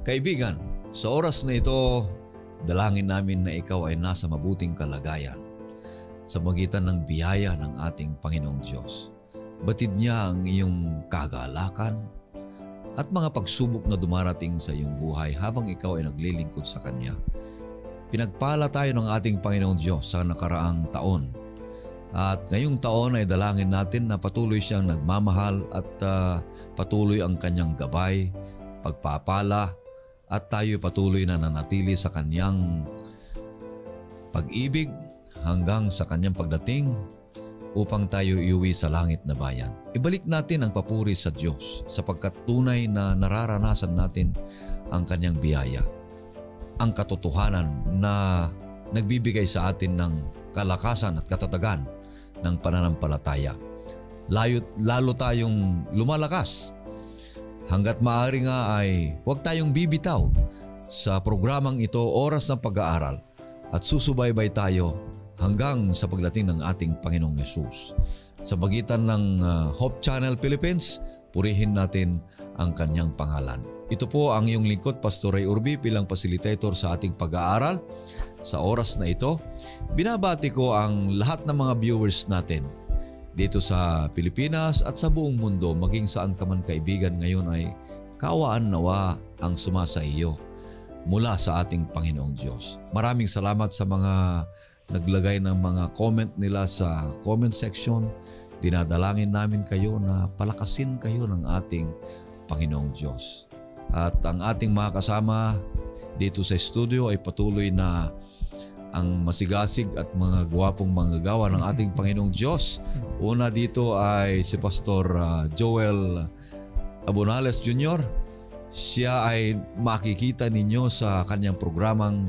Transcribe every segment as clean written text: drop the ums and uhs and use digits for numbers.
Kaibigan, sa oras na ito, dalangin namin na ikaw ay nasa mabuting kalagayan sa magitan ng biyaya ng ating Panginoong Diyos. Batid niya ang iyong kagalakan at mga pagsubok na dumarating sa iyong buhay habang ikaw ay naglilingkod sa Kanya. Pinagpala tayo ng ating Panginoong Diyos sa nakaraang taon. At ngayong taon ay dalangin natin na patuloy siyang nagmamahal at patuloy ang Kanyang gabay, pagpapala, at tayo patuloy na nanatili sa Kanyang pag-ibig hanggang sa Kanyang pagdating upang tayo iuwi sa langit na bayan. Ibalik natin ang papuri sa Diyos sapagkat tunay na nararanasan natin ang Kanyang biyaya, ang katotohanan na nagbibigay sa atin ng kalakasan at katatagan ng pananampalataya. Lalo tayong lumalakas. Hanggat maaari nga ay huwag tayong bibitaw sa programang ito, Oras ng Pag-aaral, at susubaybay tayo hanggang sa pagdating ng ating Panginoong Yesus. Sa pagitan ng Hope Channel Philippines, purihin natin ang Kanyang pangalan. Ito po ang iyong lingkod, Pastor Ray Urbi, bilang facilitator sa ating pag-aaral. Sa oras na ito, binabati ko ang lahat ng mga viewers natin dito sa Pilipinas at sa buong mundo, maging saan ka man kaibigan ngayon ay kaawaan nawa ang sumasa iyo mula sa ating Panginoong Diyos. Maraming salamat sa mga naglagay ng mga comment nila sa comment section. Dinadalangin namin kayo na palakasin kayo ng ating Panginoong Diyos. At ang ating mga kasama dito sa studio ay patuloy na ang masigasig at mga gwapong manggagawa ng ating Panginoong Diyos. Una dito ay si Pastor Joel Abonales Jr. Siya ay makikita ninyo sa kanyang programang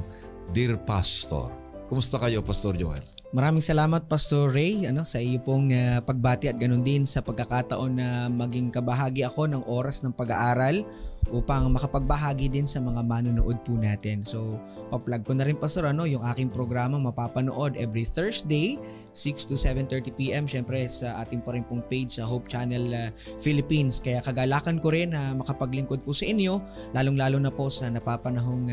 Dear Pastor. Kumusta kayo, Pastor Joel? Maraming salamat, Pastor Ray, sa iyo pong pagbati at ganun din sa pagkakataon na maging kabahagi ako ng oras ng pag-aaral upang makapagbahagi din sa mga manonood po natin. So, pa-plug ko na rin, Pastor, yung aking programa mapapanood every Thursday, 6 to 7:30 p.m. Siyempre sa ating pa rin pong page sa Hope Channel Philippines. Kaya kagalakan ko rin na makapaglingkod po sa inyo, lalong-lalo na po sa napapanahong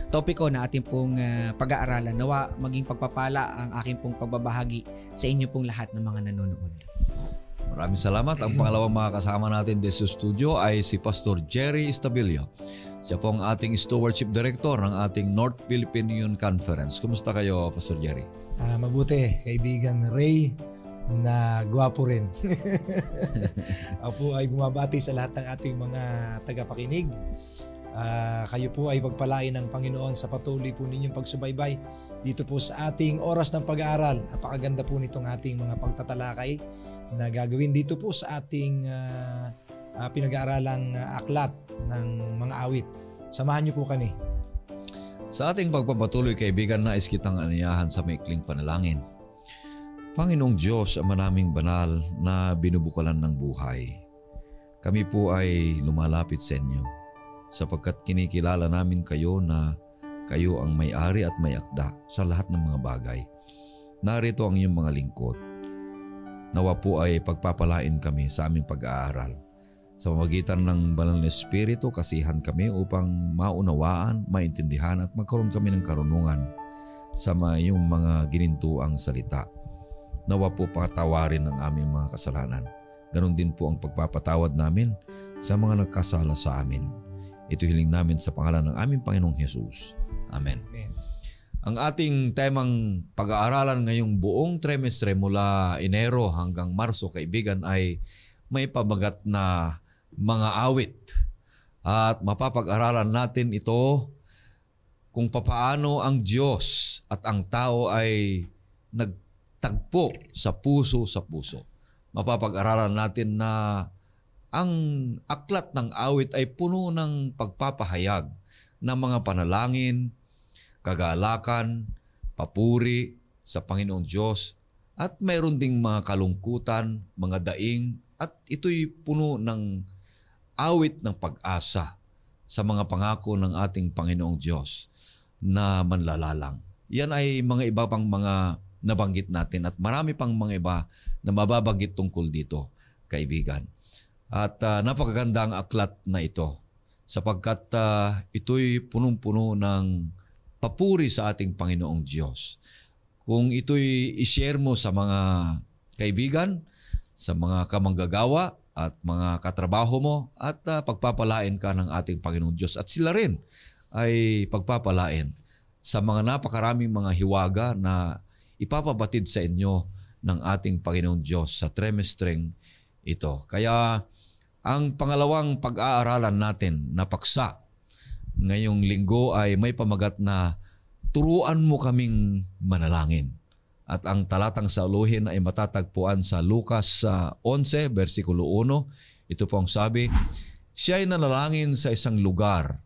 topiko na ating pong pag-aaralan. Nawa maging pagpapala ang aking pong pagbabahagi sa inyo pong lahat ng mga nanonood. Maraming salamat. Ang pangalawang mga kasama natin dito sa studio ay si Pastor Jerry Estabilio. Siya po ang ating Stewardship Director ng ating North Philippine Union Conference. Kumusta kayo, Pastor Jerry? Mabuti, kaibigan Ray, na gwapo rin. Ako ay bumabati sa lahat ng ating mga tagapakinig. Kayo po ay pagpalain ng Panginoon sa patuloy po ninyong pagsubaybay dito po sa ating oras ng pag-aaral. Napakaganda po nitong ating mga pagtatalakay na gagawin dito po sa ating pinag-aaralang aklat ng mga awit. Samahan niyo po kami. Sa ating pagpapatuloy, kaibigan, nais kitang aniyahan sa maikling panalangin. Panginoong Diyos, Ama naming banal na binubukalan ng buhay, kami po ay lumalapit sa inyo sapagkat kinikilala namin kayo na kayo ang may-ari at may akda sa lahat ng mga bagay. Narito ang iyong mga lingkod. Nawa po ay pagpapalain kami sa aming pag-aaral. Sa pamamagitan ng Banal na Espiritu, kasihan kami upang maunawaan, maintindihan at magkaroon kami ng karunungan sa iyong mga ginintuang salita. Nawa po patawarin ang aming mga kasalanan. Ganon din po ang pagpapatawad namin sa mga nagkasala sa amin. Ito hiling namin sa pangalan ng aming Panginoong Jesus. Amen. Amen. Ang ating temang pag-aaralan ngayong buong trimestre mula Enero hanggang Marso, kaibigan, ay may pabagat na mga awit. At mapapag-aralan natin ito kung papaano ang Diyos at ang tao ay nagtagpo sa puso sa puso. Mapapag-aralan natin na ang aklat ng awit ay puno ng pagpapahayag ng mga panalangin, kagalakan, papuri sa Panginoong Diyos, at mayroon ding mga kalungkutan, mga daing, at ito'y puno ng awit ng pag-asa sa mga pangako ng ating Panginoong Diyos na manlalalang. Yan ay mga iba pang mga nabanggit natin at marami pang mga iba na mababanggit tungkol dito, kaibigan. At napakaganda ang aklat na ito sapagkat ito'y punong-puno ng papuri sa ating Panginoong Diyos. Kung ito'y ishare mo sa mga kaibigan, sa mga kamanggagawa at mga katrabaho mo, at pagpapalain ka ng ating Panginoong Diyos. At sila rin ay pagpapalain sa mga napakaraming mga hiwaga na ipapabatid sa inyo ng ating Panginoong Diyos sa trimestreng ito. Kaya ang pangalawang pag-aaralan natin na paksa ngayong linggo ay may pamagat na turuan mo kaming manalangin. At ang talatang sauluhin ay matatagpuan sa Lucas 11, versikulo 1. Ito po ang sabi, siya'y nanalangin sa isang lugar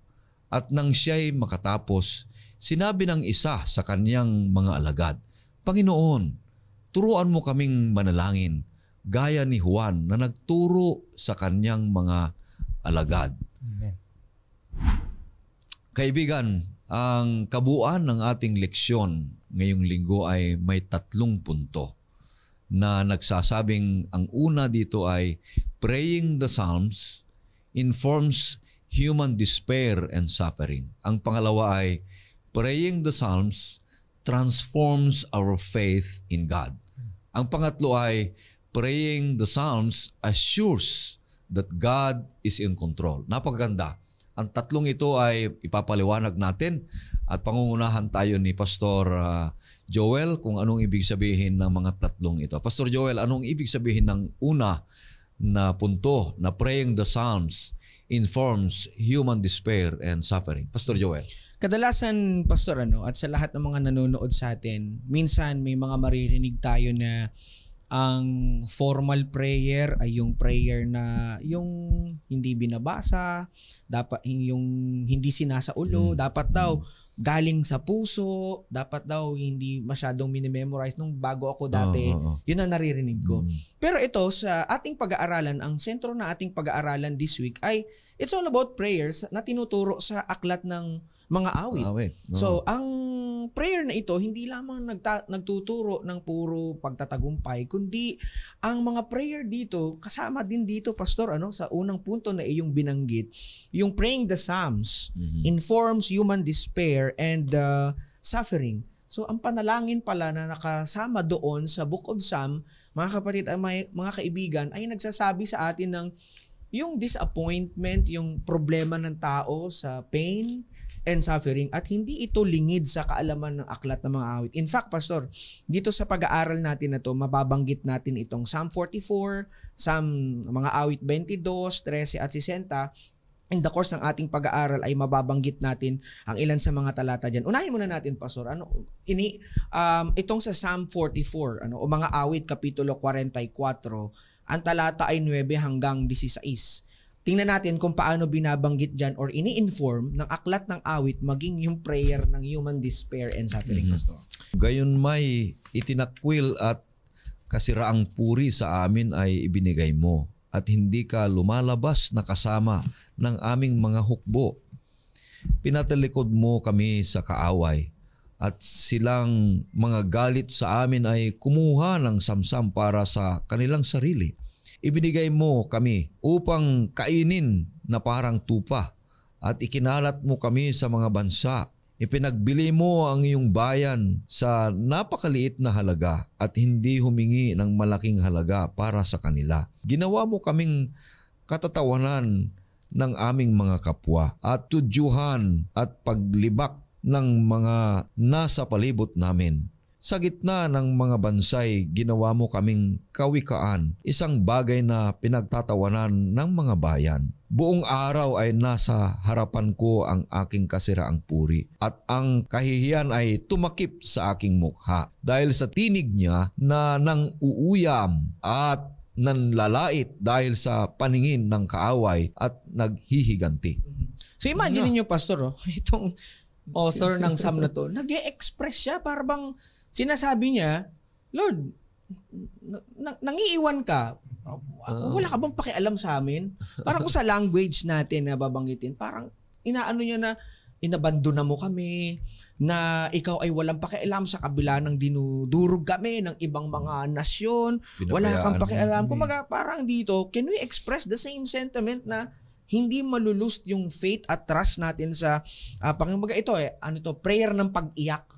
at nang siya'y makatapos, sinabi ng isa sa kanyang mga alagad, Panginoon, turuan mo kaming manalangin, gaya ni Juan na nagturo sa kanyang mga alagad. Amen. Kaibigan, ang kabuuan ng ating leksyon ngayong linggo ay may 3 punto na nagsasabing ang una dito ay praying the Psalms informs human despair and suffering. Ang pangalawa ay praying the Psalms transforms our faith in God. Ang pangatlo ay praying the Psalms assures that God is in control. Napakaganda. Ang 3 ito ay ipapaliwanag natin at pangungunahan tayo ni Pastor Joel kung anong ibig sabihin ng mga 3 ito. Pastor Joel, anong ibig sabihin ng una na punto na praying the Psalms informs human despair and suffering? Pastor Joel. Kadalasan, Pastor, at sa lahat ng mga nanonood sa atin, minsan may mga maririnig tayo na ang formal prayer ay yung prayer na yung hindi binabasa, dapat yung hindi sinasaulo, dapat daw galing sa puso, dapat daw hindi masyadong minimemorize nung bago ako dati. Yun ang naririnig ko. Pero ito sa ating pag-aaralan, ang sentro na ating pag-aaralan this week ay it's all about prayers na tinuturo sa aklat ng mga awit. So, ang prayer na ito, hindi lamang nagtuturo ng puro pagtatagumpay, kundi ang mga prayer dito, kasama din dito, Pastor, sa unang punto na iyong binanggit, yung praying the Psalms informs human despair and suffering. So, ang panalangin pala na nakasama doon sa Book of Psalm, mga kapatid at mga kaibigan, ay nagsasabi sa atin ng yung disappointment, yung problema ng tao sa pain, and suffering, at hindi ito lingid sa kaalaman ng aklat ng mga awit. In fact, Pastor, dito sa pag-aaral natin na to, mababanggit natin itong Psalm 44, mga awit 22, 13 at 60. In the course ng ating pag-aaral ay mababanggit natin ang ilan sa mga talata dyan. Unahin muna natin, Pastor, itong sa Psalm 44, o mga awit, kapitulo 44, ang talata ay 9 hanggang 16. Tingnan natin kung paano binabanggit dyan or ini-inform ng aklat ng awit maging yung prayer ng human despair and suffering, Pastor. Gayon may itinakwil at kasiraang puri sa amin ay ibinigay mo at hindi ka lumalabas na kasama ng aming mga hukbo. Pinatalikod mo kami sa kaaway at silang mga galit sa amin ay kumuha ng samsam para sa kanilang sarili. Ibinigay mo kami upang kainin na parang tupa at ikinalat mo kami sa mga bansa. Ipinagbili mo ang iyong bayan sa napakaliit na halaga at hindi humingi ng malaking halaga para sa kanila. Ginawa mo kaming katatawanan ng aming mga kapwa at tudyuhan at paglibak ng mga nasa palibot namin. Sa gitna ng mga bansay, ginawa mo kaming kawikaan, isang bagay na pinagtatawanan ng mga bayan. Buong araw ay nasa harapan ko ang aking kasiraang puri at ang kahihiyan ay tumakip sa aking mukha dahil sa tinig niya na nang uuyam at nanlalait dahil sa paningin ng kaaway at naghihiganti. So imagine niyo, Pastor, itong author ng Psalm na to, nag-e-express siya para bang sinasabi niya, Lord, nangiiwan ka. Wala ka bang pakialam sa amin? Parang kung sa language natin na babanggitin, parang inaano niya na inabandona mo kami, na ikaw ay walang pakialam sa kabila ng dinudurog kami ng ibang mga nasyon. Wala kang pakialam. Kumaga parang dito, can we express the same sentiment na hindi malulust yung faith at trust natin sa Panginoon. Ito prayer ng pag-iyak.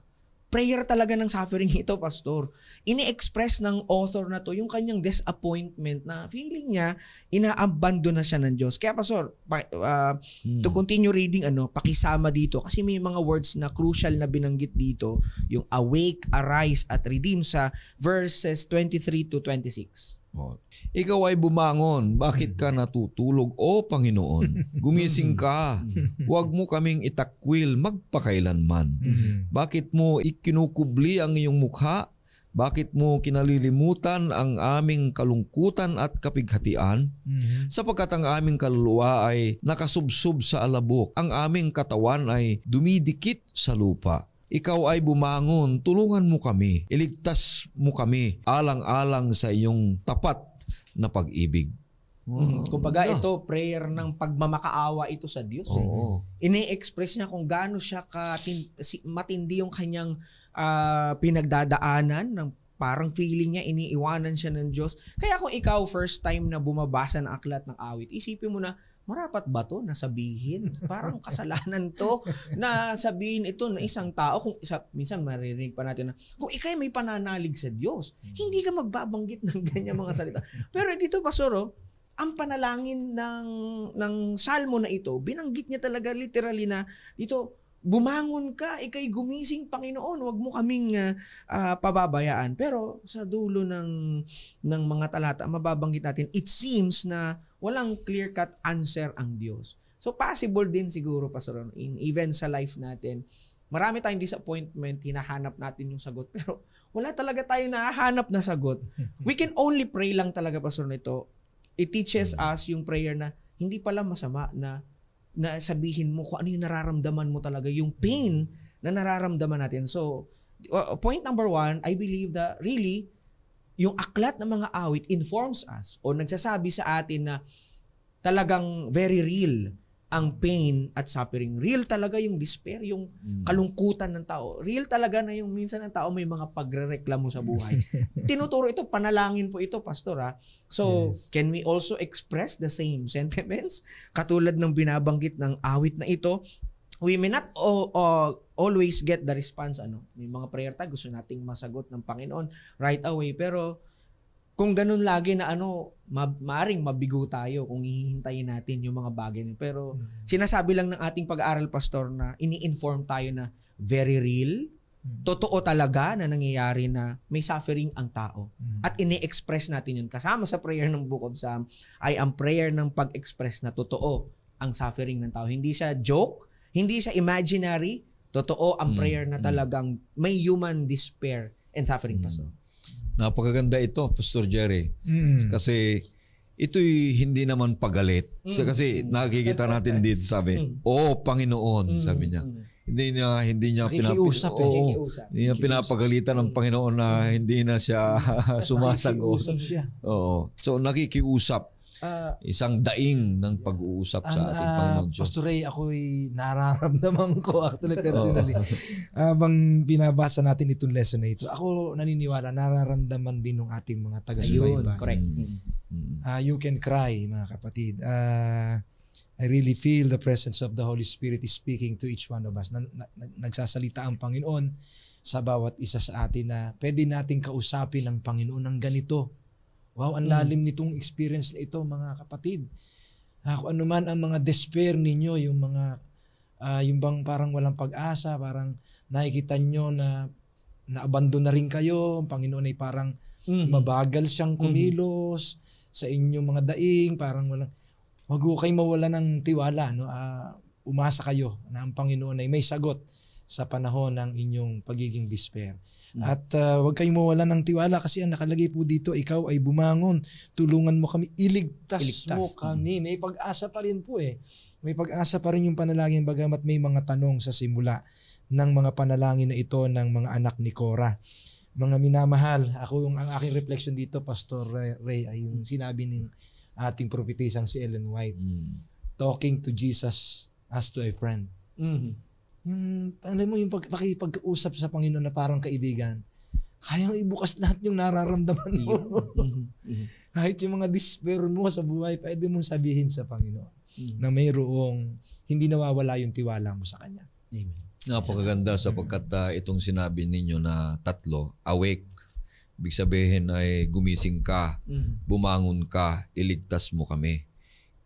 Prayer talaga ng suffering ito, Pastor. Ini-express ng author na to yung kanyang disappointment na feeling niya, inaabandon na siya ng Diyos. Kaya, Pastor, to continue reading, pakisama dito kasi may mga words na crucial na binanggit dito, yung awake, arise, at redeem sa verses 23 to 26. Ikaw ay bumangon. Bakit ka natutulog, O Panginoon? Gumising ka. Huwag mo kaming itakwil magpakailanman. Bakit mo ikinukubli ang iyong mukha? Bakit mo kinalilimutan ang aming kalungkutan at kapighatian? Sapagkat ang aming kaluluwa ay nakasubsob sa alabok. Ang aming katawan ay dumidikit sa lupa. Ikaw ay bumangon, tulungan mo kami, iligtas mo kami, alang-alang sa iyong tapat na pag-ibig. Kumbaga ito, prayer ng pagmamakaawa ito sa Diyos. Ini-express niya kung gaano siya matindi yung kanyang pinagdadaanan, ng parang feeling niya, iniiwanan siya ng Diyos. Kaya kung ikaw first time na bumabasa ng aklat ng awit, isipin mo na, marapat ba to na sabihin? Parang kasalanan to na sabihin ito ng isang tao. Minsan maririnig pa natin na kung ikay may pananalig sa Diyos, hindi ka magbabanggit ng ganyan mga salita. Pero dito, Pastor, ang panalangin ng salmo na ito, binanggit niya talaga literally na dito, bumangon ka, ikay gumising, Panginoon, wag mo kaming pababayaan. Pero sa dulo ng mga talata, mababanggit natin, it seems na walang clear-cut answer ang Diyos. So possible din siguro, Pastor, even sa life natin, marami tayong disappointment, hinahanap natin yung sagot, pero wala talaga tayong nahahanap na sagot. We can only pray lang talaga, Pastor, nito. It teaches us yung prayer na hindi pala masama na sabihin mo kung ano yung nararamdaman mo talaga, yung pain na nararamdaman natin. So, point number 1, I believe that really, yung aklat ng mga awit informs us o nagsasabi sa atin na talagang very real ang pain at suffering. Real talaga yung despair, yung kalungkutan ng tao. Real talaga na yung minsan ng tao may mga pagrereklamo sa buhay. Tinuturo ito, panalangin po ito, Pastor. So, can we also express the same sentiments? Katulad ng binabanggit ng awit na ito, we may not always get the response. May mga prayer tag, gusto nating masagot ng Panginoon right away. Pero kung ganun lagi na maaring mabigo tayo kung hihintayin natin yung mga bagay. Pero sinasabi lang ng ating pag-aaral, Pastor, na ini-inform tayo na very real, totoo talaga na nangyayari na may suffering ang tao. At ini-express natin yun. Kasama sa prayer ng Book of Psalm ay ang prayer ng pag-express na totoo ang suffering ng tao. Hindi siya joke, hindi siya imaginary, totoo ang prayer na talagang may human despair and suffering, Pastor. Napakaganda ito, Pastor Jerry. Kasi ito'y hindi naman pagalit. Kasi nakikita natin dito, sabi, O Panginoon, sabi niya. Hindi niya pinapagalitan ng Panginoon na hindi na siya sumasagot. Oo. So nakikiusap. Isang daing ng pag-uusap sa ating Panginoon Diyos. Pastor Ray, ako'y nararamdaman ko actually personally. Habang binabasa natin itong lesson na ito, ako naniniwala, nararamdaman din ng ating mga taga-subaybay. Correct. You can cry, mga kapatid. I really feel the presence of the Holy Spirit is speaking to each one of us. Nagsasalita ang Panginoon sa bawat isa sa atin na pwede nating kausapin ang Panginoon ng ganito. Wow, ang lalim nitong experience na ito, mga kapatid. Kung ano man ang mga despair ninyo, yung bang parang walang pag-asa, parang nakikita nyo na naabandon na rin kayo, ang Panginoon ay parang mabagal siyang kumilos sa inyong mga daing, parang wag kayong mawala ng tiwala. Umasa kayo na ang Panginoon ay may sagot sa panahon ng inyong pagiging despair. At huwag kayong mawala ng tiwala kasi ang nakalagay po dito, ikaw ay bumangon, tulungan mo kami, iligtas mo kami. May pag-asa pa rin po May pag-asa pa rin yung panalangin bagamat may mga tanong sa simula ng mga panalangin na ito ng mga anak ni Korah. Mga minamahal, ang aking reflection dito, Pastor Ray, ay yung sinabi ng ating propetesang si Ellen White. Talking to Jesus as to a friend. Alam mo yung pakipag-usap sa Panginoon na parang kaibigan, kayang ibukas lahat yung nararamdaman mo. Kahit yung mga despair mo sa buhay, pwede mong sabihin sa Panginoon. na mayroong hindi nawawala yung tiwala mo sa Kanya. Amen. Napakaganda sapagkat itong sinabi ninyo na tatlo, awake. Ibig sabihin ay gumising ka, bumangon ka, iligtas mo kami.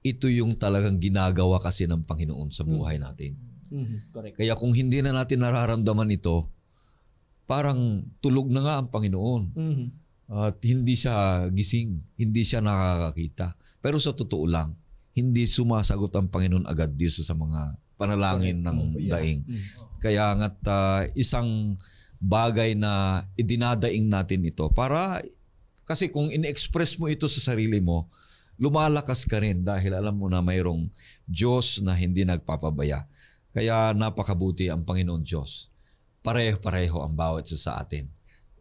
Ito yung talagang ginagawa kasi ng Panginoon sa buhay natin. Correct. Kaya kung hindi na natin nararamdaman ito, parang tulog na nga ang Panginoon. At hindi siya gising, hindi siya nakakakita. Pero sa totoo lang, hindi sumasagot ang Panginoon agad dito sa mga panalangin ng daing. Kaya nga't isang bagay na idinadaing natin ito para, kasi kung in-express mo ito sa sarili mo, lumalakas ka rin dahil alam mo na mayroong Diyos na hindi nagpapabaya. Kaya napakabuti ang Panginoon Diyos. Pareho-pareho ang bawat isa sa atin.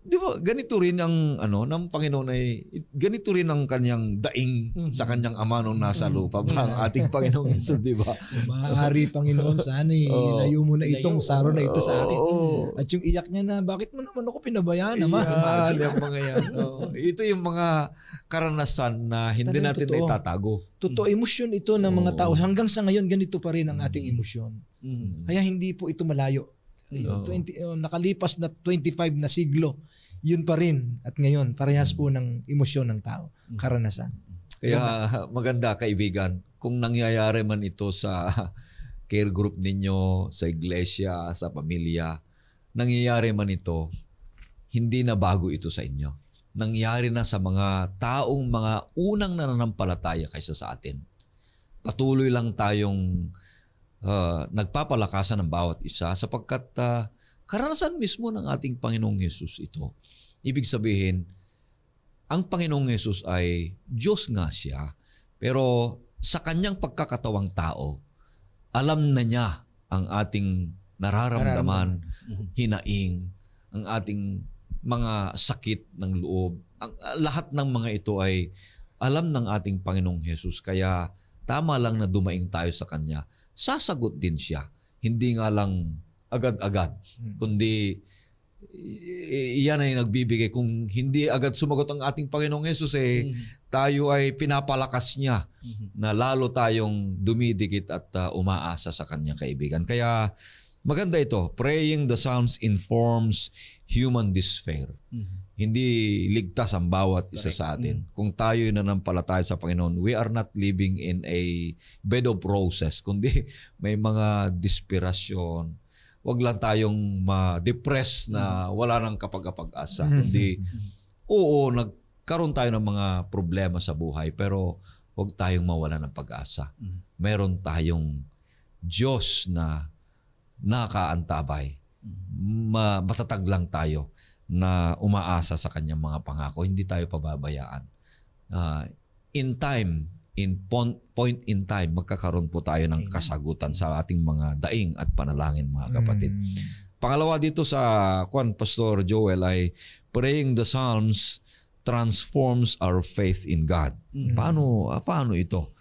Di ba, ganito rin ang ng Panginoon ay ganito rin ang kanyang daing sa kanyang ama nung nasa lupa ba ang ating Panginoong Hesus, di ba? Maaari, Panginoon, sana ilayo mo na itong saro na ito sa akin. At yung iyak niya na, bakit mo naman ako pinabayaan naman? Yung mga yan. Ito yung mga karanasan na hindi natin itatago. Totoo, emosyon ito ng mga tao. Hanggang sa ngayon, ganito pa rin ang ating emosyon. Kaya hindi po ito malayo. Nakalipas na 25 na siglo, yun pa rin. At ngayon, parehas po ng emosyon ng tao, karanasan. Kaya maganda, kaibigan, kung nangyayari man ito sa care group ninyo, sa iglesia, sa pamilya, nangyayari man ito, hindi na bago ito sa inyo. Nangyari na sa mga taong mga unang nananampalataya kaysa sa atin. Patuloy lang tayong nagpapalakasan ng bawat isa sapagkat karanasan mismo ng ating Panginoong Hesus ito. Ibig sabihin, ang Panginoong Hesus ay Diyos nga siya, pero sa kanyang pagkakatawang tao, alam na niya ang ating nararamdaman, hinaing, ang ating mga sakit ng loob. Lahat ng mga ito ay alam ng ating Panginoong Hesus, kaya tama lang na dumaing tayo sa Kanya. Sasagot din siya. Hindi nga lang agad-agad, kundi iyan ay nagbibigay. Kung hindi agad sumagot ang ating Panginoong Hesus, tayo ay pinapalakas niya na lalo tayong dumidikit at umaasa sa Kanyang kaibigan. Kaya maganda ito. Praying the Psalms informs human despair. Hindi ligtas ang bawat isa sa atin. Kung tayo nananampalataya sa Panginoon, we are not living in a bed of roses, kundi may mga desperasyon. Huwag lang tayong ma-depress na wala nang kapag-asa. Kundi, oo, nagkaroon tayo ng mga problema sa buhay, pero huwag tayong mawala ng pag-asa. Meron tayong Diyos na nakaantabay. Matatag lang tayo na umaasa sa kanyang mga pangako. Hindi tayo pababayaan. In time, point in time, magkakaroon po tayo ng kasagutan sa ating mga daing at panalangin, mga kapatid. Pangalawa dito sa Pastor Joel ay praying the Psalms transforms our faith in God. Paano ito?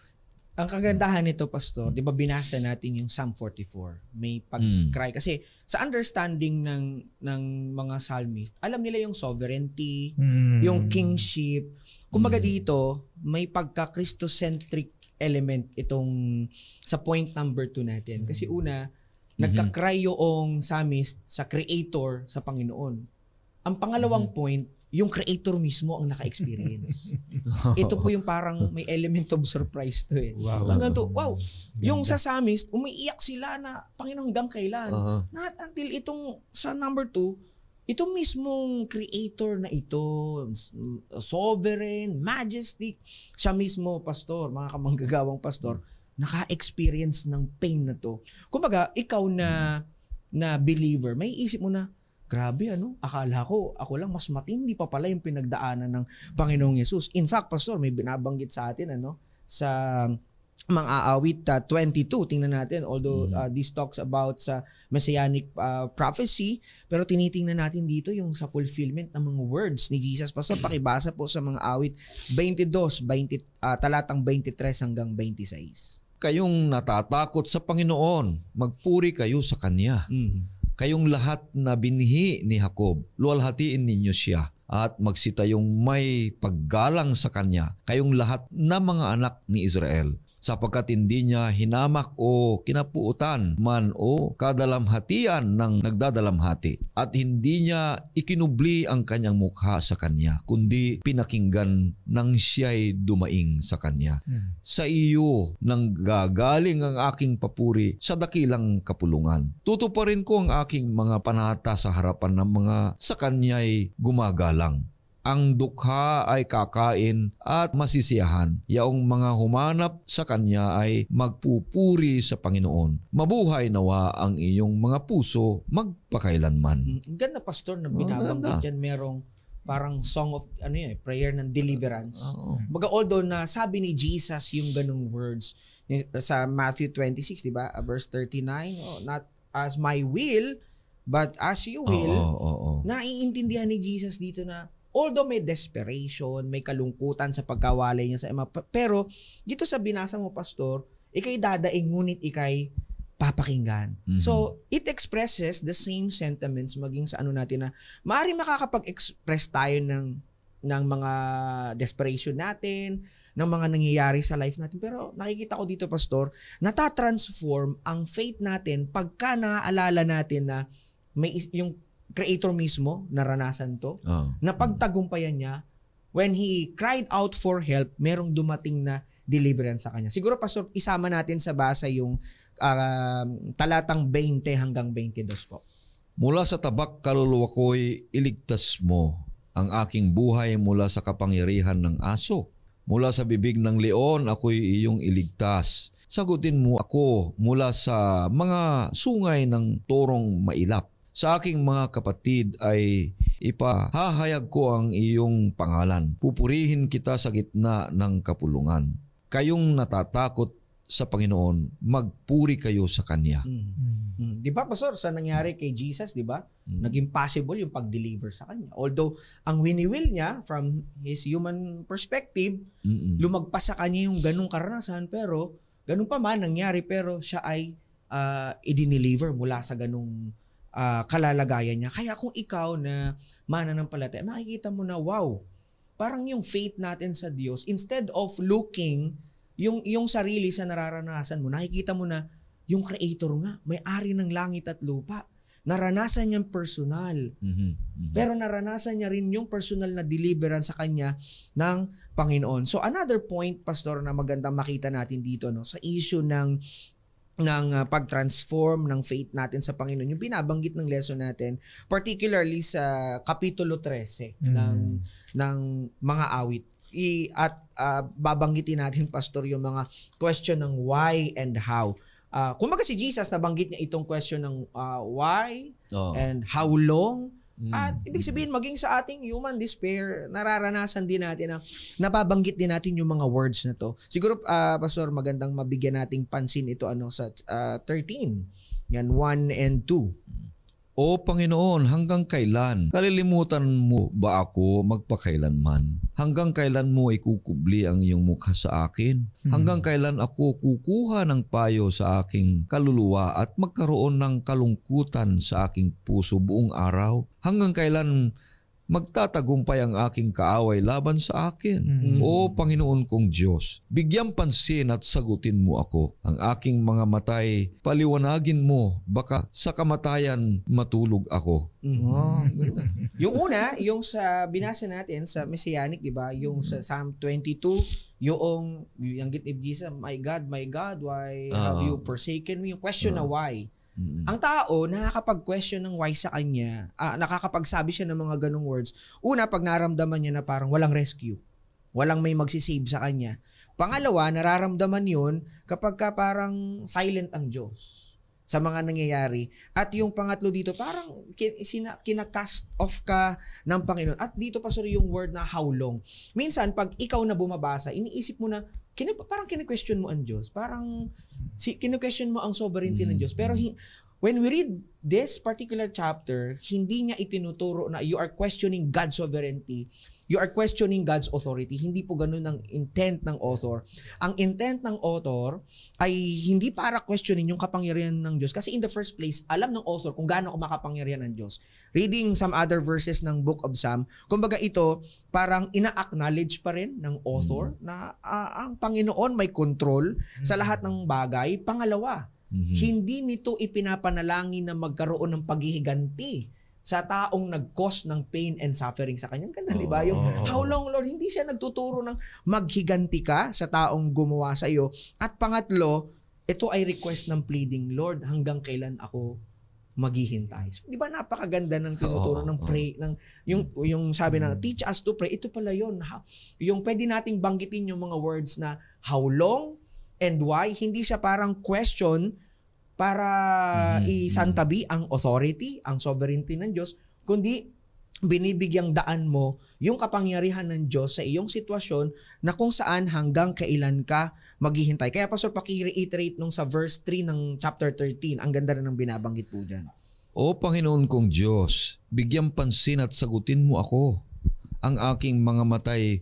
Ang kagandahan nito, Pastor, di ba binasa natin yung Psalm 44? May pag-cry. Kasi sa understanding ng mga psalmist, alam nila yung sovereignty, yung kingship. Kumbaga dito, may pagka-Christocentric element itong sa point number 2 natin. Kasi una, nagka-cry yung psalmist sa creator, sa Panginoon. Ang pangalawang point, yung creator mismo ang naka-experience. Ito po yung parang may element of surprise to eh. Wow. Yung sa psalmist, umiiyak sila na, Panginoon, hanggang kailan? Not until itong sa number 2, ito mismong creator na ito, sovereign, majestic, siya mismo, pastor, mga kamanggagawang pastor, naka-experience ng pain na to. Kumbaga, ikaw na believer, may isip mo na, grabe akala ko, ako lang mas matindi pa pala yung pinagdaanan ng Panginoong Yesus. In fact, Pastor, may binabanggit sa atin sa mga awit 22, tingnan natin, although this talks about sa messianic prophecy, pero tinitingnan natin dito yung sa fulfillment ng mga words ni Jesus. Pastor, pakibasa po sa mga awit 22, talatang 23 hanggang 26. Kayong natatakot sa Panginoon, magpuri kayo sa Kanya. Kayong lahat na binhi ni Jacob, luwalhatiin ninyo siya at magsitayong may paggalang sa Kanya. Kayong lahat na mga anak ni Israel, sapagkat hindi niya hinamak o kinapuutan man o kadalamhatian ng nagdadalamhati. At hindi niya ikinubli ang kanyang mukha sa kanya, kundi pinakinggan nang siya'y dumaing sa kanya. Sa iyo nang gagaling ang aking papuri sa dakilang kapulungan. Tutuparin ko ang aking mga panata sa harapan ng mga sa kanya'y gumagalang. Ang dukha ay kakain at masisiyahan. Yaong mga humanap sa kanya ay magpupuri sa Panginoon. Mabuhay nawa ang iyong mga puso magpakailanman. Ang ganda, Pastor, na binabanggit yan. Merong parang song of prayer ng deliverance. Baga, although na sabi ni Jesus yung ganung words sa Matthew 26, di ba? Verse 39, not as my will, but as you will. Naiintindihan ni Jesus dito na although may desperation, may kalungkutan sa pagkawalay niya sa Ama, pero dito sa binasa mo, Pastor, ikay dadaing ngunit ikay papakinggan. So, it expresses the same sentiments maging sa natin na maaari makakapag-express tayo ng mga desperation natin, ng mga nangyayari sa life natin. Pero nakikita ko dito, Pastor, natatransform ang faith natin pagka naaalala natin na may yung Creator mismo, naranasan to, na pagtagumpayan niya, when He cried out for help, merong dumating na deliverance sa kanya. Siguro, Pastor, isama natin sa basa yung talatang 20 hanggang 22 po. Mula sa tabak kaluluwa ko'y iligtas mo ang aking buhay mula sa kapangyarihan ng aso. Mula sa bibig ng leon ako'y iyong iligtas. Sagutin mo ako mula sa mga sungay ng torong mailap. Sa aking mga kapatid ay ipahahayag ko ang iyong pangalan. Pupurihin kita sa gitna ng kapulungan. Kayong natatakot sa Panginoon, magpuri kayo sa Kanya. Di ba, Pastor, sa nangyari kay Jesus, di ba? Naging possible yung pag-deliver sa Kanya. Although, ang wini-will niya, from his human perspective, lumagpas sa Kanya yung ganung karanasan, pero ganun pa man nangyari, pero siya ay i-deliver mula sa ganung kalalagayan niya. Kaya kung ikaw na mananampalataya, makikita mo na, wow, parang yung faith natin sa Diyos, instead of looking yung sarili sa nararanasan mo, nakikita mo na yung Creator nga, may-ari ng langit at lupa. Naranasan niyang personal. Pero naranasan niya rin yung personal na deliverance sa kanya ng Panginoon. So another point, Pastor, na magandang makita natin dito, no, sa issue ng pag-transform ng faith natin sa Panginoon, yung binabanggit ng lesson natin, particularly sa Kapitulo 13 ng mga awit. At babanggitin natin, Pastor, yung mga question ng why and how. Kumbaga si Jesus, nabanggit niya itong question ng why and how long. At ibig sabihin, maging sa ating human despair, nararanasan din natin na nababanggit din natin yung mga words na to. Siguro, Pastor, magandang mabigyan nating pansin ito sa 13. Yan, 1 and 2. O Panginoon, hanggang kailan? Kalilimutan mo ba ako magpakailanman? Hanggang kailan mo ikukubli ang iyong mukha sa akin? Hanggang kailan ako kukuha ng payo sa aking kaluluwa at magkaroon ng kalungkutan sa aking puso buong araw? Hanggang kailan magtatagumpay ang aking kaaway laban sa akin? O Panginoon kong Diyos, bigyan pansin at sagutin mo ako. Ang aking mga matay, paliwanagin mo, baka sa kamatayan matulog ako. Yung una, yung sa binasa natin sa Messianic, di ba? Yung sa Psalm 22, yung gitnib Jesus, my God, why have you forsaken me? Yung question na why. Ang tao, nakakapag-question ng why sa kanya, nakakapagsabi siya ng mga ganong words. Una, pag naramdaman niya na parang walang rescue, walang may magsisave sa kanya. Pangalawa, nararamdaman yun kapag ka parang silent ang Diyos sa mga nangyayari. At yung pangatlo dito, parang kinakast off ka ng Panginoon. At dito pa yung word na how long. Minsan, pag ikaw na bumabasa, iniisip mo na, parang kine-question mo ang Diyos. Parang kine-question mo ang sovereignty ng Diyos. Pero when we read this particular chapter, hindi niya itinuturo na you are questioning God's sovereignty, you are questioning God's authority. Hindi po ganun ang intent ng author. Ang intent ng author ay hindi para questioning yung kapangyarihan ng Diyos. Kasi in the first place, alam ng author kung gaano makapangyarihan ng Diyos. Reading some other verses ng Book of Psalm, kumbaga ito, parang ina-acknowledge pa rin ng author na ang Panginoon may control sa lahat ng bagay. Pangalawa, hindi nito ipinapanalangin na magkaroon ng paghihiganti sa taong nag-cause ng pain and suffering sa kanya. Ganda, di ba? Yung how long, Lord, hindi siya nagtuturo ng maghiganti ka sa taong gumawa sa iyo. At pangatlo, ito ay request ng pleading, Lord, hanggang kailan ako maghihintay? So, di ba napakaganda ng tinuturo ng pray, ng yung sabi na teach us to pray. Ito pala yun. Yung pwede nating banggitin yung mga words na how long and why. Hindi siya parang question para isantabi ang authority, ang sovereignty ng Diyos, kundi binibigyang daan mo yung kapangyarihan ng Diyos sa iyong sitwasyon na kung saan hanggang kailan ka maghihintay. Kaya Pastor, paki-reiterate nung sa verse 3 ng chapter 13. Ang ganda rin ng binabanggit po dyan. O Panginoon kong Diyos, bigyang pansin at sagutin mo ako. Ang aking mga matay,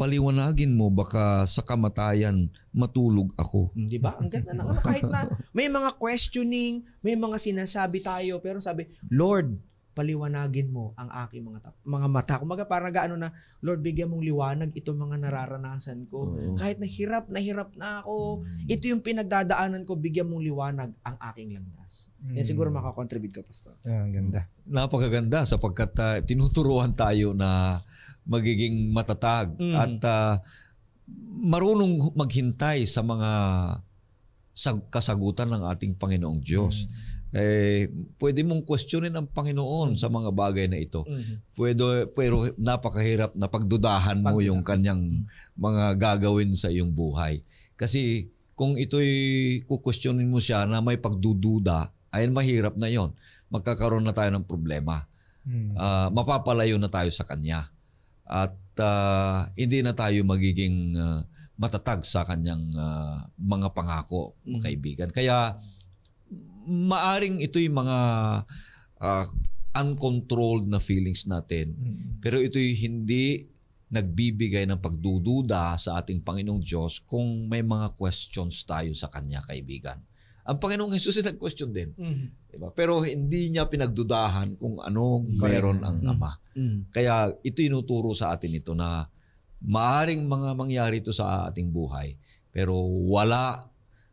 paliwanagin mo, baka sa kamatayan matulog ako. Di ba? Ang ganda na. Kahit na may mga questioning, may mga sinasabi tayo, pero sabi, Lord, paliwanagin mo ang aking mga mata. Kumaga parang gaano na, Lord, bigyan mong liwanag itong mga nararanasan ko. Kahit na hirap na ako, ito yung pinagdadaanan ko, bigyan mong liwanag ang aking landas. Yan siguro makakontribute ka, Pastor. Ang ganda. Napakaganda sapagkat tinuturuan tayo na magiging matatag at marunong maghintay sa mga kasagutan ng ating Panginoong Diyos. Pwede mong questionin ang Panginoon sa mga bagay na ito. Pero napakahirap na pagdudahan mo yung kanyang mga gagawin sa iyong buhay. Kasi kung ito'y kukwestiyonin mo siya na may pagdududa, ay mahirap na yon. Magkakaroon na tayo ng problema. Mapapalayo na tayo sa Kanya. At hindi na tayo magiging matatag sa Kanyang mga pangako, kaibigan. Kaya maaring ito'y mga uncontrolled na feelings natin. Pero ito'y hindi nagbibigay ng pagdududa sa ating Panginoong Diyos kung may mga questions tayo sa Kanya, kaibigan. Ang Panginoong Jesus ay nag-question din. Diba? Pero hindi niya pinagdudahan kung anong meron ang Ama. Kaya ito inuturo sa atin ito na maaring mga mangyari ito sa ating buhay. Pero wala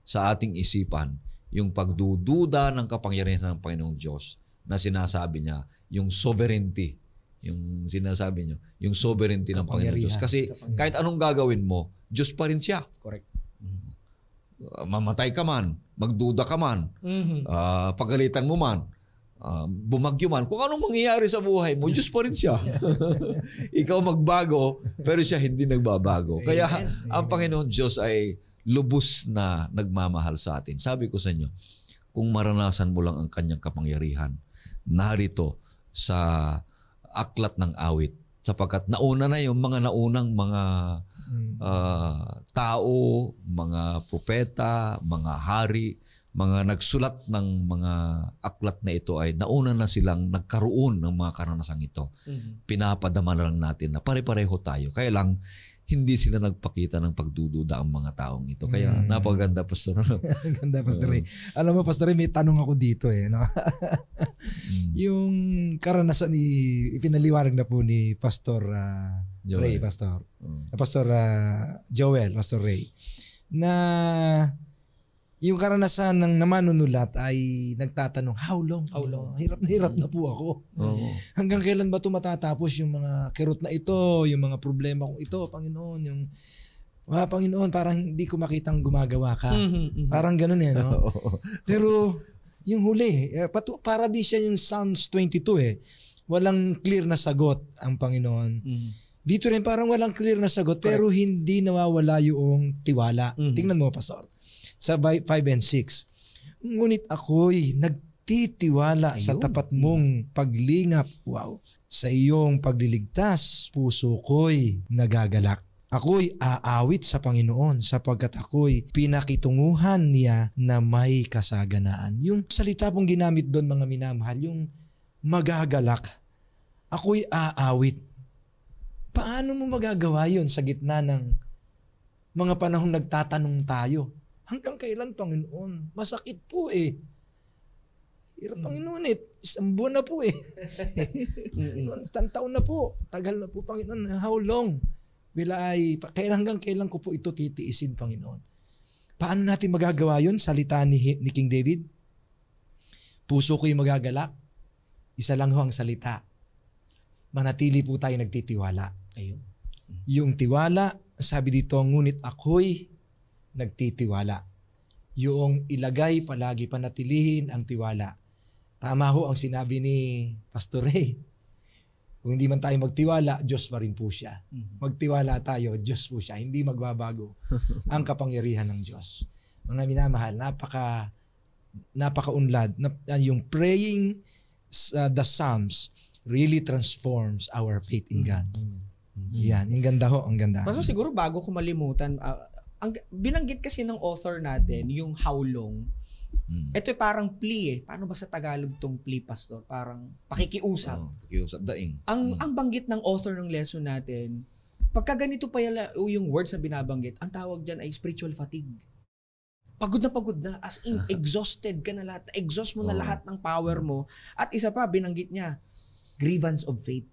sa ating isipan yung pagdududa ng kapangyarihan ng Panginoong Diyos na sinasabi niya, yung sovereignty, yung sinasabi niyo, yung sovereignty ng Panginoong Diyos. Kasi kahit anong gagawin mo, Diyos pa rin siya. Correct. Mamatay ka man, magduda ka man, pagalitan mo man, bumagyo man, kung anong mangyayari sa buhay mo, Diyos pa rin siya. Ikaw magbago, pero siya hindi nagbabago. Kaya ang Panginoon Diyos ay lubos na nagmamahal sa atin. Sabi ko sa inyo, kung maranasan mo lang ang kanyang kapangyarihan, narito sa aklat ng awit, sapagkat nauna na yung mga naunang mga tao, mga propeta, mga hari, mga nagsulat ng mga aklat na ito ay nauna na silang nagkaroon ng mga karanasang ito. Pinapadama na lang natin na pare-pareho tayo. Kaya lang, hindi sila nagpakita ng pagdududa ang mga taong ito. Kaya napaganda, Pastor. Ganda, Pastor Ray. Alam mo, Pastor Ray, may tanong ako dito no? Yung karanasan ipinaliwanag na po ni Pastor Ray, Pastor. Pastor Joel, Pastor Ray. Na yung karanasan ng namanunulat ay nagtatanong, how long? How long? Hirap na po ako. Hanggang kailan ba ito matatapos yung mga kirot na ito, yung mga problema kong ito, Panginoon, yung Panginoon, parang hindi ko makitang gumagawa ka. Parang ganun no? Pero yung huli, para di siya yung Psalms 22 walang clear na sagot ang Panginoon. Dito rin parang walang clear na sagot, pero hindi nawawala yung tiwala. Tingnan mo, Pastor. Sa 5 and 6. Ngunit ako'y nagtitiwala sa tapat mong paglingap. Wow. Sa iyong pagliligtas, puso ko'y nagagalak. Ako'y aawit sa Panginoon sapagkat ako'y pinakitunguhan niya na may kasaganaan. Yung salita pong ginamit doon, mga minamahal, yung magagalak. Ako'y aawit. Paano mo magagawa yun sa gitna ng mga panahong nagtatanong tayo? Hanggang kailan, Panginoon? Masakit po eh. Hirap, Panginoon eh. Isang buwan na po eh. Panginoon, taon na po. Tagal na po, Panginoon. How long? Hanggang kailan ko po ito titiisin, Panginoon? Paano natin magagawa yun? Salita ni King David? Puso ko'y magagalak. Isa lang ho ang salita. Manatili po tayo nagtitiwala. Ayun. Yung tiwala, sabi dito, ngunit ako'y nagtitiwala. Yung ilagay, palagi panatilihin ang tiwala. Tama ho ang sinabi ni Pastor Ray. Kung hindi man tayo magtiwala, Diyos pa rin po siya. Magtiwala tayo, Diyos po siya. Hindi magbabago ang kapangyarihan ng Diyos. Mga minamahal, napaka-unlad. Yung praying the Psalms really transforms our faith in God. Yan, ang ganda ho, ang ganda. Paso siguro bago ko malimutan, binanggit kasi ng author natin yung how long. Ito parang plea eh. Paano ba sa Tagalog tong plea, Pastor? Parang pakikiusap. Pakikiusap, daing. Ang banggit ng author ng lesson natin, pagka ganito pa yung words na binabanggit, ang tawag dyan ay spiritual fatigue. Pagod na, as in, exhausted ka na lahat. Exhaust mo na lahat ng power mo. At isa pa, binanggit niya, grievance of faith.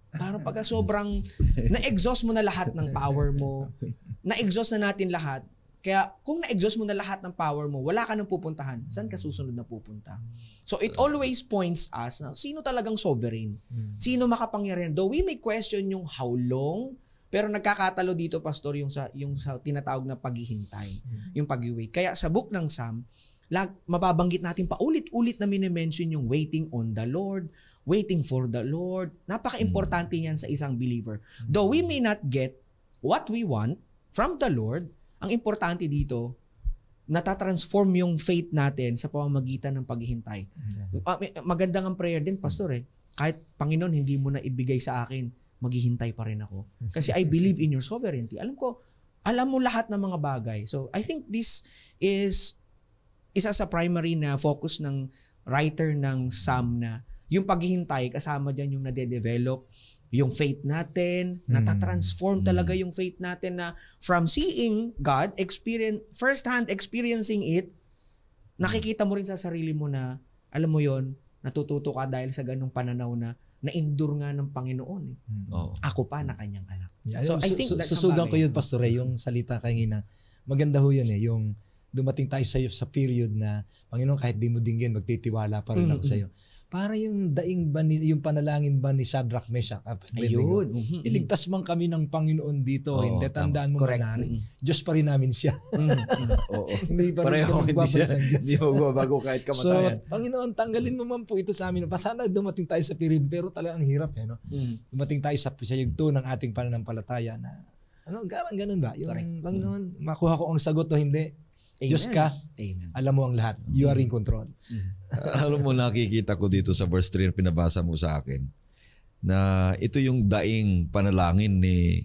Parang pagka sobrang na-exhaust mo na lahat ng power mo, na-exhaust na natin lahat, kaya kung na-exhaust mo na lahat ng power mo, wala ka nang pupuntahan. Saan ka susunod na pupunta? So it always points us na sino talagang sovereign? Sino makapangyarihan? Though we may question yung how long, pero nagkakatalo dito, Pastor, yung sa tinatawag na paghihintay, yung pag-wait. Kaya sa book ng Psalm, mababanggit natin paulit-ulit na minimension yung waiting on the Lord, waiting for the Lord. Napaka-importante niyan sa isang believer. Though we may not get what we want from the Lord, ang importante dito, natatransform yung faith natin sa pamamagitan ng paghihintay. Magandang ang prayer din, Pastor eh. Kahit Panginoon, hindi mo na ibigay sa akin, maghihintay pa rin ako. Kasi I believe in your sovereignty. Alam mo lahat ng mga bagay. So I think this is isa sa primary na focus ng writer ng Psalm na yung paghihintay, kasama dyan yung nade-develop yung faith natin, natatransform talaga yung faith natin na from seeing God, first-hand experiencing it, nakikita mo rin sa sarili mo na, alam mo yon, natututo ka dahil sa ganung pananaw na na-endure nga ng Panginoon. Eh. Ako pa na kanyang anak. Yeah, so I think that's susugan ko yun, Pastor Ray, yung salita kanina. Maganda ho yun eh, yung dumating tayo sa period na, Panginoon, kahit di mo dinggin, magtitiwala pa rin ako sa iyo. Para yung daing ba yung panalangin ba ni Shadrach, Meshach, ayun. Iligtas man kami ng Panginoon dito. Hindi, tandaan mo manari. Diyos pa rin namin siya. Hindi pa rin kami magbabalik ng Diyos. Hindi magbabago kahit kamatayan. So, Panginoon, tanggalin mo man po ito sa amin. Sana dumating tayo sa period, pero talagang hirap. No? Dumating tayo sa yugto ng ating pananampalataya na, ganun ba? Yung Panginoon, makuha ko ang sagot o hindi. Amen. Diyos ka, amen. Alam mo ang lahat. You are in control. Alam mo, nakikita ko dito sa verse 3 na pinabasa mo sa akin na ito yung daing panalangin ni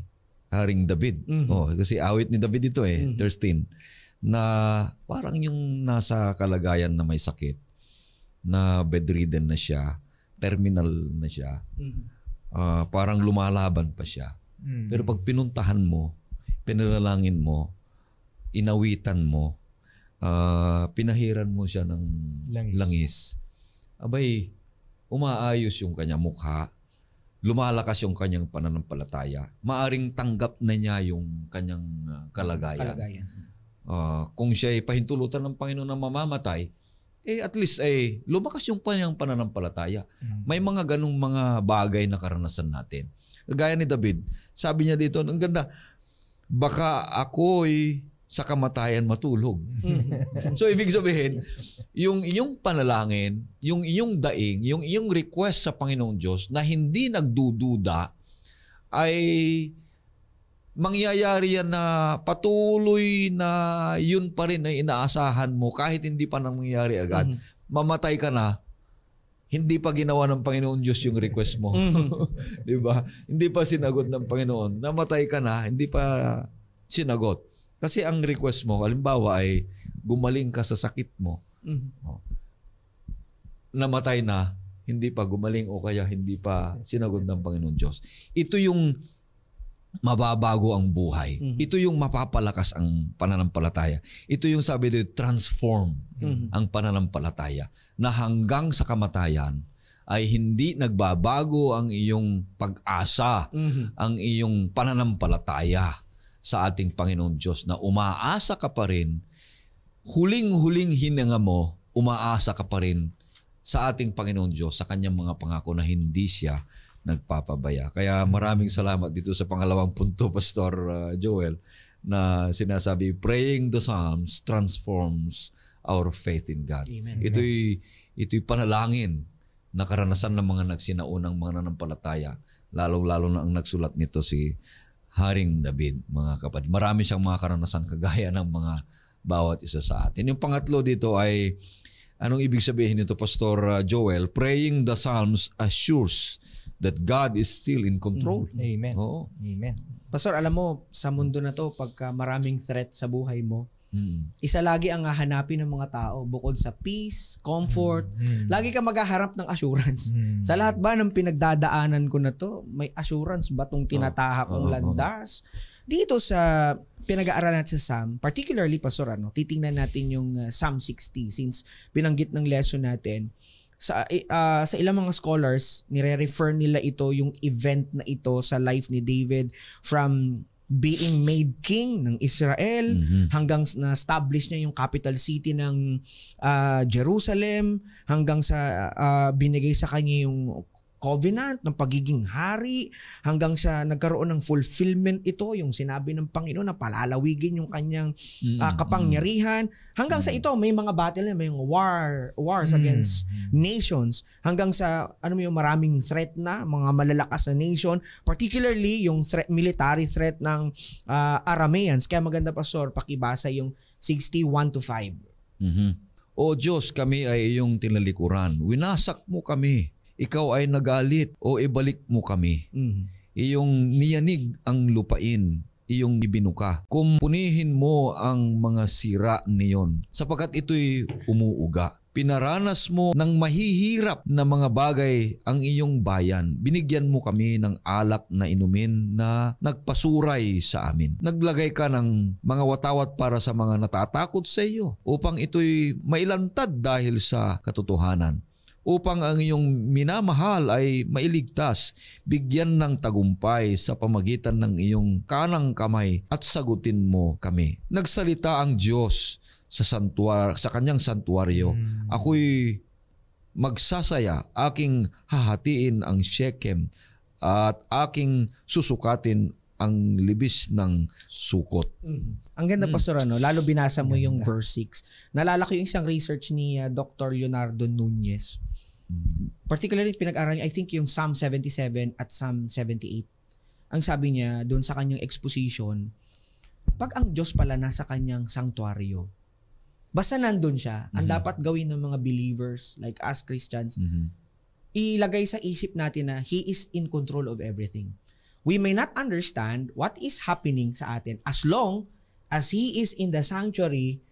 Haring David. Kasi awit ni David ito 13. Na parang yung nasa kalagayan na may sakit, na bedridden na siya, terminal na siya, parang lumalaban pa siya. Pero pag pinuntahan mo, pinalangin mo, inawitan mo, pinahiran mo siya ng langis. Abay, umaayos yung kanyang mukha, lumalakas yung kanyang pananampalataya. Maaring tanggap na niya yung kanyang kalagayan. Kung siya ay pahintulutan ng Panginoon na mamamatay, at least lumakas yung kanyang pananampalataya. May mga ganung mga bagay na karanasan natin. Gaya ni David, sabi niya dito, ang ganda, baka ako'y sa kamatayan matulog. So ibig sabihin, yung iyong panalangin, yung iyong daing, yung iyong request sa Panginoong Diyos na hindi nagdududa ay mangyayari yan na patuloy na yun pa rin ay inaasahan mo kahit hindi pa nangyayari agad. Mamatay ka na, hindi pa ginawa ng Panginoon Diyos yung request mo. Di ba? Hindi pa sinagot ng Panginoon. Namatay ka na, hindi pa sinagot. Kasi ang request mo, halimbawa ay gumaling ka sa sakit mo. Namatay na, hindi pa gumaling o kaya hindi pa sinagot ng Panginoon Diyos. Ito yung mababago ang buhay. Ito yung mapapalakas ang pananampalataya. Ito yung sabi dito, transform ang pananampalataya. Na hanggang sa kamatayan ay hindi nagbabago ang iyong pag-asa, ang iyong pananampalataya sa ating Panginoon Diyos, na umaasa ka pa rin, huling-huling hininga mo, umaasa ka pa rin sa ating Panginoon Diyos, sa kanyang mga pangako na hindi siya nagpapabaya. Kaya maraming salamat dito sa pangalawang punto, Pastor Joel, na sinasabi, praying the Psalms transforms our faith in God. Amen. Ito'y panalangin na karanasan ng mga nagsinaunang mga nanampalataya, lalo-lalo na ang nagsulat nito si Haring David, mga kapatid. Marami siyang mga karanasan kagaya ng mga bawat isa sa atin. Yung pangatlo dito ay, anong ibig sabihin nito, Pastor Joel? Praying the Psalms assures that God is still in control. Amen. Oo. Amen. Pastor, alam mo, sa mundo na to, pagka maraming threat sa buhay mo, isa lagi ang hahanapin ng mga tao bukod sa peace, comfort. Lagi ka maghaharap ng assurance. Sa lahat ba ng pinagdadaanan ko na to, may assurance ba itong tinataha kong landas? Dito sa pinag-aaralan natin sa Psalm, particularly, Pastor, titingnan natin yung Psalm 60 since binanggit ng lesson natin. Sa ilang mga scholars, nire-refer nila ito, yung event na ito sa life ni David, from being made king ng Israel hanggang na-establish niya yung capital city ng Jerusalem, hanggang sa binigay sa kanya yung covenant ng pagiging hari, hanggang sa nagkaroon ng fulfillment ito, yung sinabi ng Panginoon na palalawigin yung kanyang kapangyarihan, hanggang sa ito may mga battle, may mga wars against nations, hanggang sa yung maraming threat na mga malalakas na nation, particularly yung military threat ng Arameans. Kaya maganda, Pastor, pakibasa yung 61-5. O Diyos, kami ay iyong tinalikuran, winasak mo kami. Ikaw ay nagalit, o ibalik mo kami. Iyong niyanig ang lupain, iyong ibinuka. Kumpunihin mo ang mga sira niyon, sapagkat ito'y umuuga. Pinaranas mo ng mahihirap na mga bagay ang iyong bayan. Binigyan mo kami ng alak na inumin na nagpasuray sa amin. Naglagay ka ng mga watawat para sa mga natatakot sa iyo, upang ito'y mailantad dahil sa katotohanan. Upang ang iyong minamahal ay mailigtas, bigyan ng tagumpay sa pamagitan ng iyong kanang kamay, at sagutin mo kami. Nagsalita ang Diyos sa kanyang santuaryo. Ako'y magsasaya, aking hahatiin ang Shechem, at aking susukatin ang libis ng sukot. Ang ganda, Pastor, lalo binasa mo yung verse 6. Nalala ko yung isang research ni Dr. Leonardo Nunez. Particularly pinag-aral niya, I think yung Psalm 77 at Psalm 78. Ang sabi niya doon sa kanyang exposition, pag ang Diyos pala nasa kanyang sanctuaryo, basta nandun siya, ang dapat gawin ng mga believers like us Christians, ilagay sa isip natin na He is in control of everything. We may not understand what is happening sa atin. As long as He is in the sanctuary,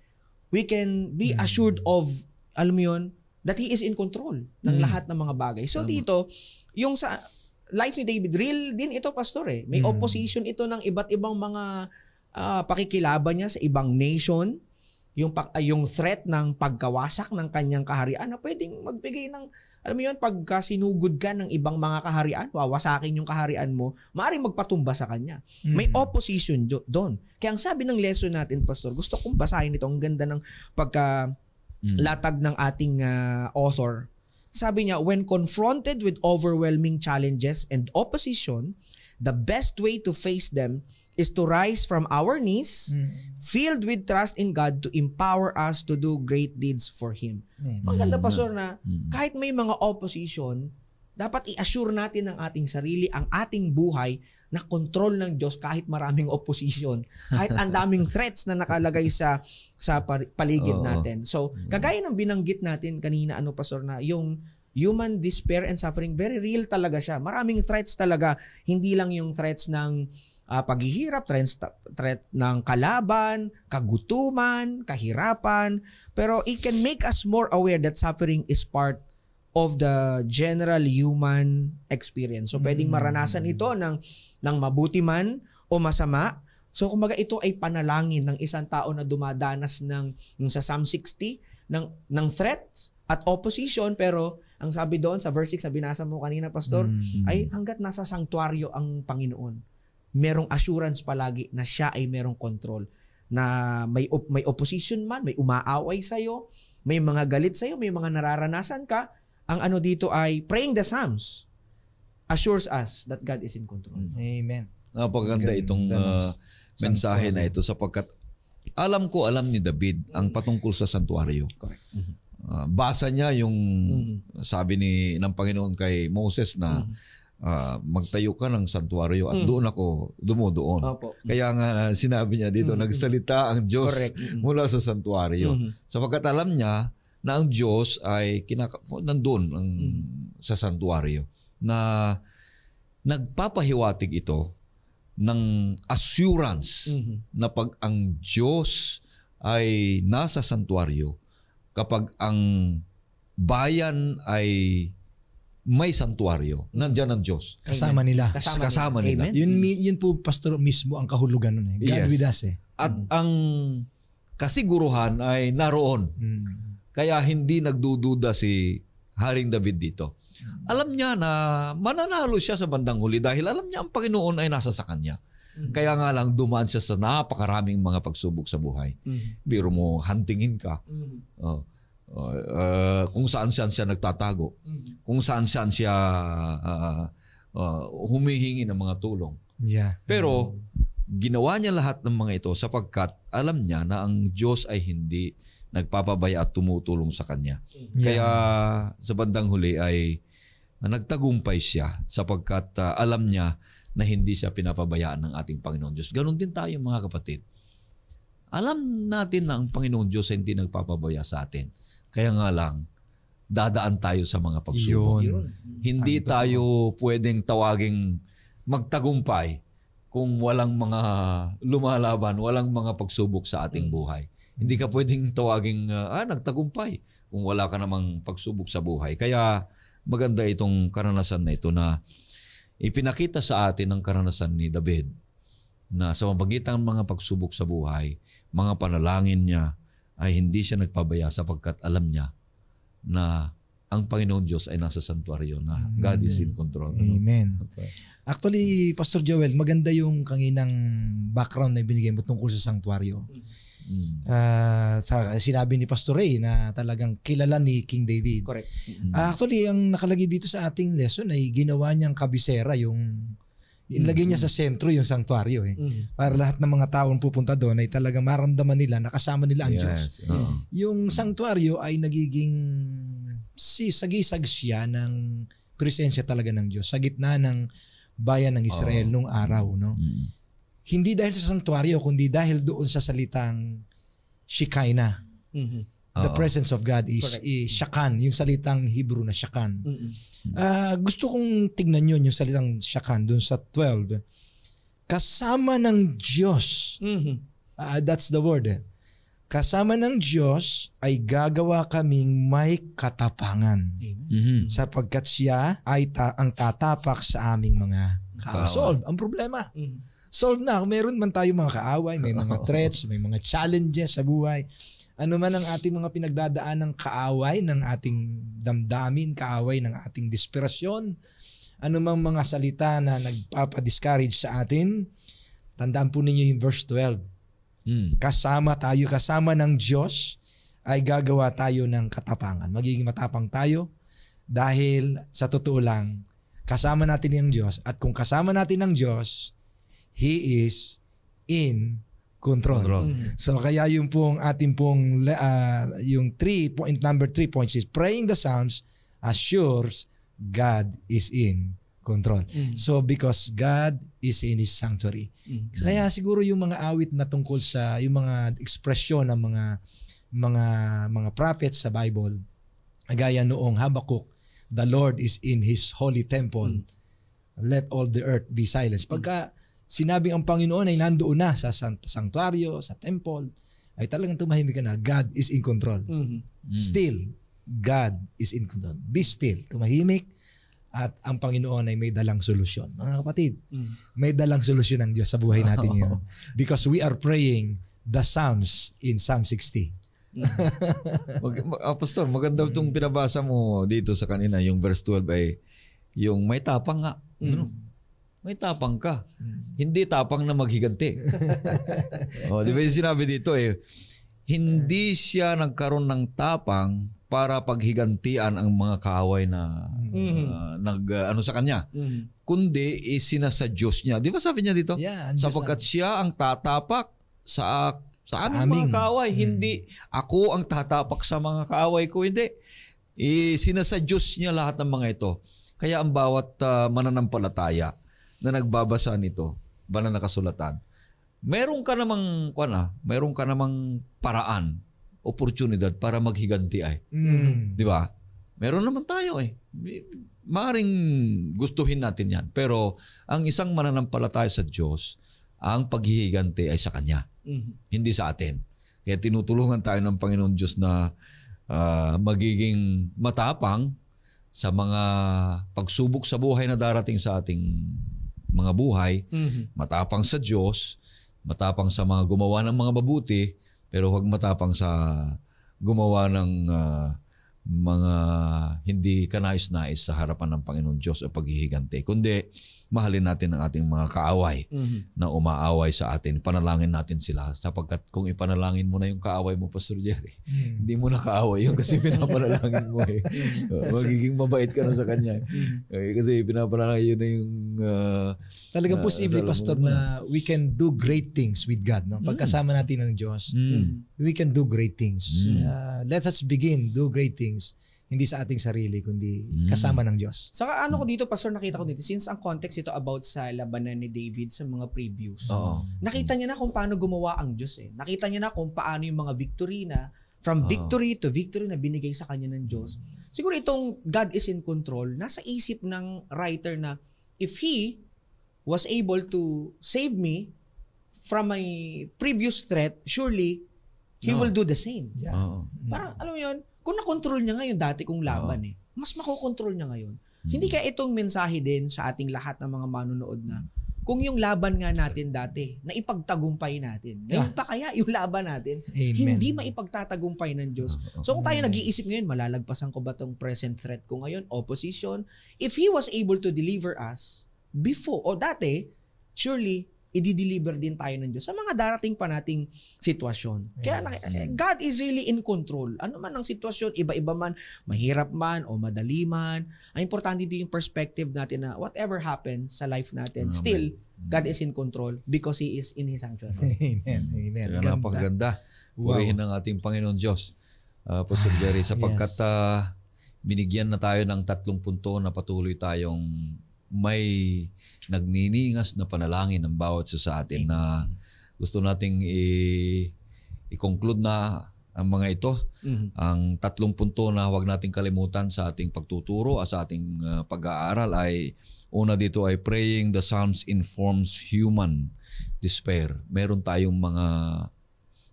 we can be assured of, alam mo yun, that He is in control ng lahat ng mga bagay. So dito, yung sa life ni David, real din ito, Pastor. May opposition ito ng iba't ibang mga pakikilaban niya sa ibang nation, yung threat ng pagkawasak ng kanyang kaharian na pwedeng magbigay ng, alam mo yun, pagka sinugod ka ng ibang mga kaharian, wawasakin yung kaharian mo, maaaring magpatumba sa kanya. May opposition doon. Kaya ang sabi ng lesson natin, Pastor, gusto kong basahin ito, ang ganda ng latag ng ating author. Sabi niya, when confronted with overwhelming challenges and opposition, the best way to face them is to rise from our knees, filled with trust in God to empower us to do great deeds for Him. Maganda, Pastor, na kahit may mga opposition, dapat i-assure natin ng ating sarili, ang ating buhay, na control ng Diyos kahit maraming opposition, kahit ang daming threats na nakalagay sa paligid natin. So, kagaya ng binanggit natin kanina, Pastor, na yung human despair and suffering, very real talaga siya. Maraming threats talaga. Hindi lang yung threats ng paghihirap, threat ng kalaban, kagutuman, kahirapan. Pero it can make us more aware that suffering is part of the general human experience. So pwedeng maranasan ito ng mabuti man o masama. So kumbaga ito ay panalangin ng isang tao na dumadanas ng sa Psalm 60 ng threats at opposition, pero ang sabi doon sa verse 6 na binasa mo kanina, Pastor, ay hanggat nasa sanctuaryo ang Panginoon, merong assurance palagi na siya ay merong control. Na may opposition man, may umaaway sa'yo, may mga galit sa'yo, may mga nararanasan ka, ang ano dito ay praying the Psalms assures us that God is in control. Amen. Napakaganda itong mensahe na ito sapagkat alam ni David ang patungkol sa santuario. Correct. Basa niya yung sabi ng Panginoon kay Moses na magtayo ka ng santuario at doon ako dumudoon. Opo. Kaya nga sinabi niya dito, nagsalita ang Diyos mula sa santuario. Sapagkat alam niya na ang Diyos ay nandun sa santuario na nagpapahiwatig ito ng assurance na pag ang Diyos ay nasa santuario, kapag ang bayan ay may santuario, nandiyan ang Diyos. Kasama nila. Kasama nila. Yun po, Pastor, mismo ang kahulugan nun. God with us eh. At ang kasiguruhan ay naroon. Kaya hindi nagdududa si Haring David dito. Alam niya na mananalo siya sa bandang huli dahil alam niya ang Panginoon ay nasa sa kanya. Kaya nga lang dumaan siya sa napakaraming mga pagsubok sa buhay. Biro mo, hantingin ka. Kung saan siya nagtatago. Kung saan siya humihingi ng mga tulong. Yeah. Pero ginawa niya lahat ng mga ito sapagkat alam niya na ang Diyos ay hindi nagpapabaya at tumutulong sa kanya. Kaya sa bandang huli ay nagtagumpay siya sapagkat alam niya na hindi siya pinapabayaan ng ating Panginoon Diyos. Ganon din tayo mga kapatid. Alam natin na ang Panginoon Diyos ay hindi nagpapabaya sa atin. Kaya nga lang, dadaan tayo sa mga pagsubok. Hindi tayo pwedeng tawaging magtagumpay kung walang mga lumalaban, walang mga pagsubok sa ating buhay. Hindi ka pwedeng tawaging nagtagumpay kung wala ka namang pagsubok sa buhay. Kaya maganda itong karanasan na ito na ipinakita sa atin ang karanasan ni David na sa mamagitan ng mga pagsubok sa buhay, mga panalangin niya ay hindi siya nagpabaya sapagkat alam niya na ang Panginoon Diyos ay nasa santuario na God is in control. Amen. Actually, Pastor Joel, maganda yung kanginang background na binigay mo tungkol sa sanctuario. Sinabi ni Pastor Ray na talagang kilala ni King David. Correct. Actually, ang nakalagay dito sa ating lesson ay ginawa niyang kabisera ilagay niya sa sentro yung sanctuario para lahat ng mga taong pupunta doon ay talagang maramdaman nila na kasama nila ang Diyos. Yung sanctuario ay nagiging sagisag siya ng presensya talaga ng Diyos sa gitna ng bayan ng Israel nung araw, no? Hindi dahil sa sanctuario kundi dahil doon sa salitang Shekinah. The presence of God is Shakan, yung salitang Hebrew na Shakan. Gusto kong tignan yun, yung salitang Shakan doon sa 12. Kasama ng Diyos. That's the word. Kasama ng Diyos ay gagawa kaming may katapangan. Sapagkat siya ay ang tatapak sa aming mga kaaway. Solve ang problema. Solve na. Meron man tayo mga kaaway, may mga threats, may mga challenges sa buhay. Ano man ang ating mga pinagdadaan ng kaaway ng ating damdamin, kaaway ng ating desperasyon, ano mang mga salita na nagpapadiscourage sa atin, tandaan po ninyo yung verse 12. Kasama ng Diyos ay gagawa tayo ng katapangan. Magiging matapang tayo dahil sa totoo lang, kasama natin yung Diyos. At kung kasama natin ang Diyos, He is in control. So kaya yung pong ating pong yung number 3 points is praying the Psalms assures God is in control. So because God is in His sanctuary. Kaya siguro yung mga awit na tungkol sa yung mga ekspresyon ng mga prophets sa Bible, gaya noong Habakuk the Lord is in His holy temple. Let all the earth be silent. Pagka sinabing ang Panginoon ay nandoon na sa sanctuaryo, sa temple, ay talagang tumahimik ka na. God is in control. Still, God is in control. Be still, tumahimik, at ang Panginoon ay may dalang solusyon. Mga kapatid, may dalang solusyon ang Diyos sa buhay natin ngayon. Because we are praying the Psalms in Psalm 60. Pastor, maganda itong pinabasa mo dito sa kanina, yung verse 12 ay yung may tapang nga. May tapang ka. Hindi tapang na maghiganti. Di ba yung sinabi dito hindi siya nagkaroon ng tapang para paghigantian ang mga kaaway na sa kanya. Kundi sinasa Diyos niya. Di ba sabi niya dito? Yeah, sapagkat siya ang tatapak sa aming mga kaaway. Hindi ako ang tatapak sa mga kaaway ko. Hindi. Sinasa Diyos niya lahat ng mga ito. Kaya ang bawat mananampalataya na nagbabasa nito, banal na kasulatan, meron ka namang paraan, oportunidad para maghiganti ay. Di ba? Meron naman tayo Maaring gustuhin natin yan. Pero ang isang mananampalataya sa Diyos, ang paghihiganti ay sa Kanya. Hindi sa atin. Kaya tinutulungan tayo ng Panginoon Diyos na magiging matapang sa mga pagsubok sa buhay na darating sa ating mga buhay, matapang sa Diyos, matapang sa mga gumawa ng mga mabuti, pero huwag matapang sa gumawa ng mga hindi kanais-nais sa harapan ng Panginoon Diyos o paghihiganti. Kundi mahalin natin ang ating mga kaaway na umaaway sa atin. Panalangin natin sila sapagkat kung ipanalangin mo na yung kaaway mo, Pastor Jerry, hindi mo na kaaway yun kasi pinapanalangin mo magiging mabait ka na sa kanya. Kasi pinapanalangin yun na yung talagang posible, Pastor, na we can do great things with God. No? Pagkasama natin ng Diyos, we can do great things. Let us begin, do great things. Hindi sa ating sarili, kundi kasama ng Diyos. Saka ko dito, Pastor, nakita ko dito, since ang context ito about sa labanan ni David sa mga previews, nakita niya na kung paano gumawa ang Diyos. Nakita niya na kung paano yung mga victory na, from victory to victory na binigay sa kanya ng Diyos. Siguro itong God is in control, nasa isip ng writer na, if He was able to save me from my previous threat, surely He will do the same. Yeah. Parang, alam mo yun, kung na-control niya ngayon dati kong laban mas makokontrol niya ngayon. Hindi kaya itong mensahe din sa ating lahat ng mga manunood na kung yung laban nga natin dati, na ipagtagumpay natin. Ngayon pa kaya yung laban natin, hindi maipagtatagumpay ng Diyos. So kung tayo nag-iisip ngayon, malalagpasan ko ba tong present threat ko ngayon, opposition? If He was able to deliver us before, o dati, surely, i-deliver din tayo ng Diyos sa mga darating pa nating sitwasyon. Kaya God is really in control. Ano man ang sitwasyon, iba-iba man, mahirap man o madali man, ang importante din yung perspective natin na whatever happens sa life natin, still, God is in control because He is in His sanctuary. Amen. Kaya napakaganda. Purihin ng ating Panginoon Diyos. Pastor Jerry, sapagkat binigyan na tayo ng 3 punto na patuloy tayong may nagniningas na panalangin ng bawat isa sa atin na gusto nating i-conclude na ang mga ito. Ang 3 punto na huwag nating kalimutan sa ating pagtuturo at sa ating pag-aaral ay una dito ay praying the Psalms informs human despair. Meron tayong mga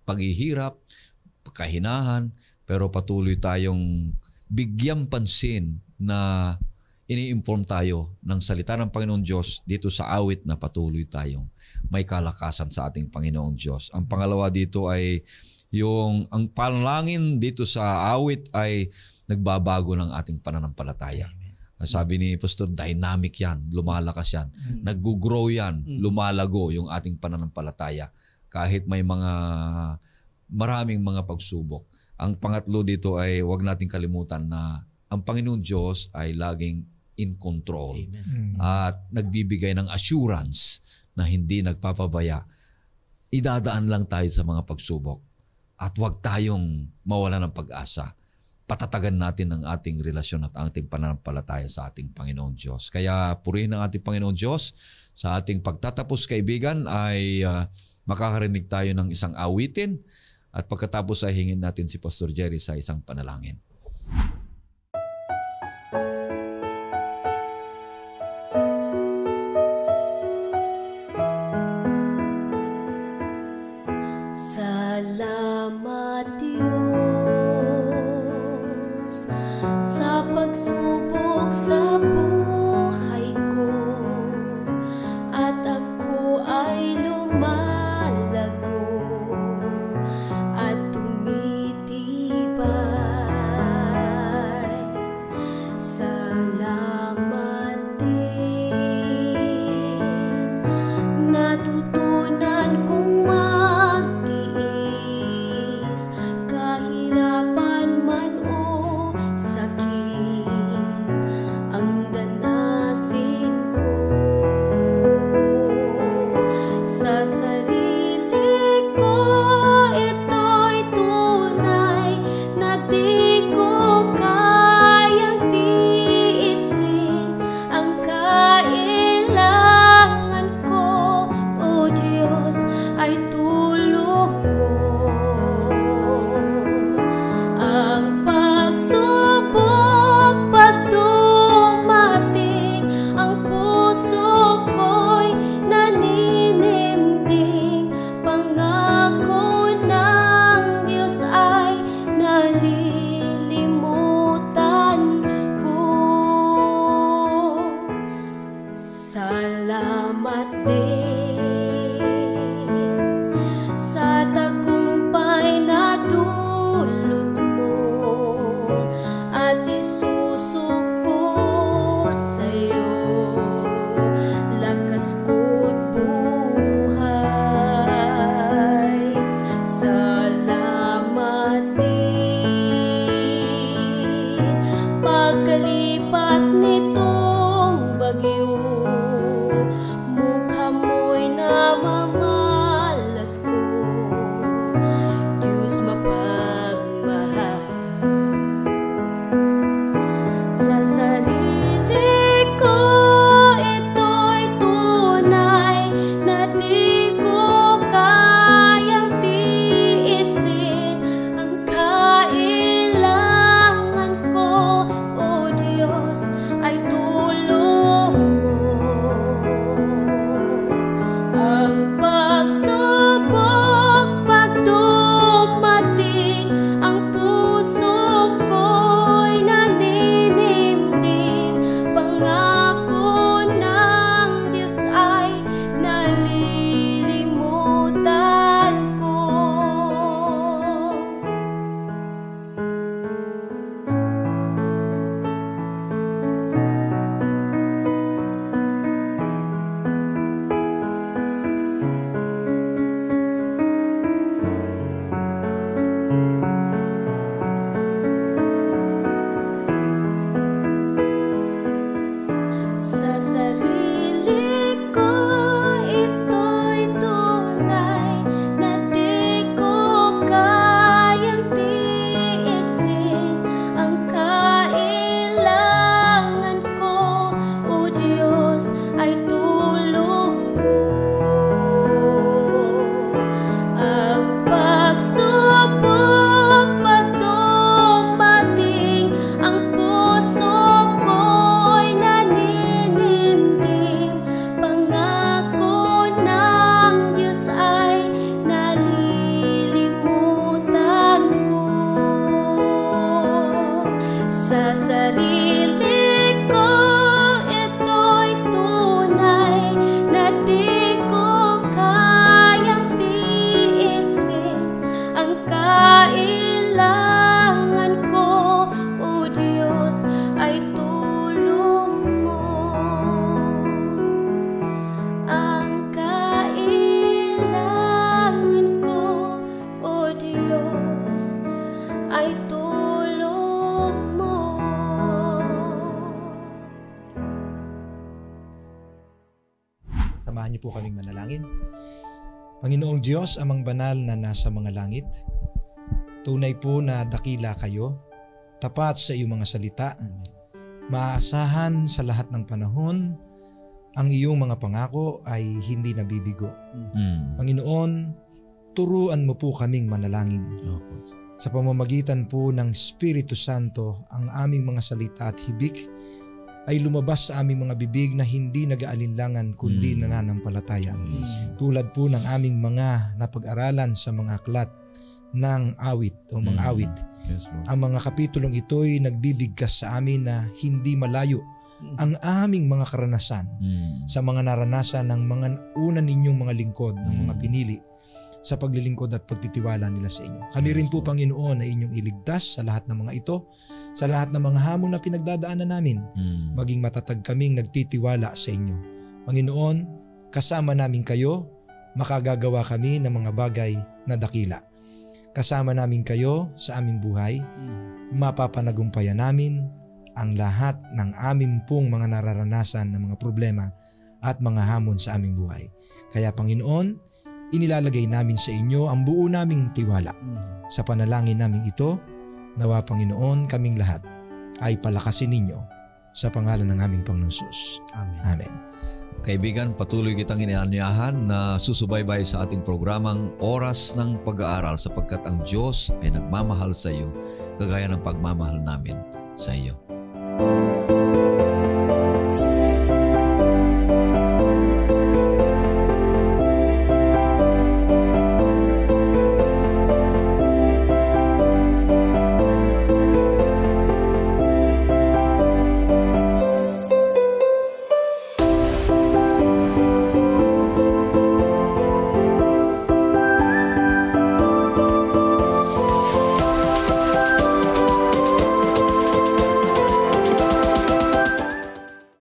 paghihirap, kahinahan, pero patuloy tayong bigyang pansin na ini-inform tayo ng salita ng Panginoon Diyos dito sa awit na patuloy tayong may kalakasan sa ating Panginoong Diyos. Ang pangalawa dito ay ang panalangin dito sa awit ay nagbabago ng ating pananampalataya. Sabi ni Pastor, dynamic yan, lumalakas yan, nag-grow yan, lumalago yung ating pananampalataya kahit may maraming mga pagsubok. Ang pangatlo dito ay huwag nating kalimutan na ang Panginoon Diyos ay laging in control. At nagbibigay ng assurance na hindi nagpapabaya. Idadaan lang tayo sa mga pagsubok at huwag tayong mawala ng pag-asa. Patatagan natin ang ating relasyon at ating pananampalataya sa ating Panginoong Diyos. Kaya purihin ang ating Panginoong Diyos. Sa ating pagtatapos, kaibigan, ay makakarinig tayo ng isang awitin at pagkatapos ay hingin natin si Pastor Jerry sa isang panalangin. niyo po kaming manalangin. Panginoong Diyos, amang banal na nasa mga langit, tunay po na dakila kayo, tapat sa iyong mga salita, maaasahan sa lahat ng panahon, ang iyong mga pangako ay hindi nabibigo. Panginoon, turuan mo po kaming manalangin. Sa pamamagitan po ng Espiritu Santo, ang aming mga salita at hibik ay lumabas sa aming mga bibig na hindi nag-aalinlangan kundi nananampalataya. Tulad po ng aming mga napag-aralan sa mga aklat ng awit o mga awit. Yes, Lord. Ang mga kapitulong ito'y nagbibigkas sa amin na hindi malayo ang aming mga karanasan sa mga naranasan ng mga una ninyong mga lingkod, ng mga pinili sa paglilingkod at pagtitiwala nila sa inyo. Kami rin po, Panginoon, na inyong iligtas sa lahat ng mga ito, sa lahat ng mga hamon na pinagdadaanan namin. Maging matatag kaming nagtitiwala sa inyo. Panginoon, kasama namin kayo, makagagawa kami ng mga bagay na dakila. Kasama namin kayo sa aming buhay, mapapanagumpayan namin ang lahat ng aming pong mga nararanasan ng mga problema at mga hamon sa aming buhay. Kaya, Panginoon, inilalagay namin sa inyo ang buo naming tiwala. Sa panalangin namin ito, nawa Panginoon kaming lahat ay palakasin ninyo sa pangalan ng aming Panginoon Jesus. Amen. Amen. Kaibigan, patuloy kitang inaanyahan na susubaybay sa ating programang Oras ng Pag-aaral sapagkat ang Diyos ay nagmamahal sa iyo kagaya ng pagmamahal namin sa iyo.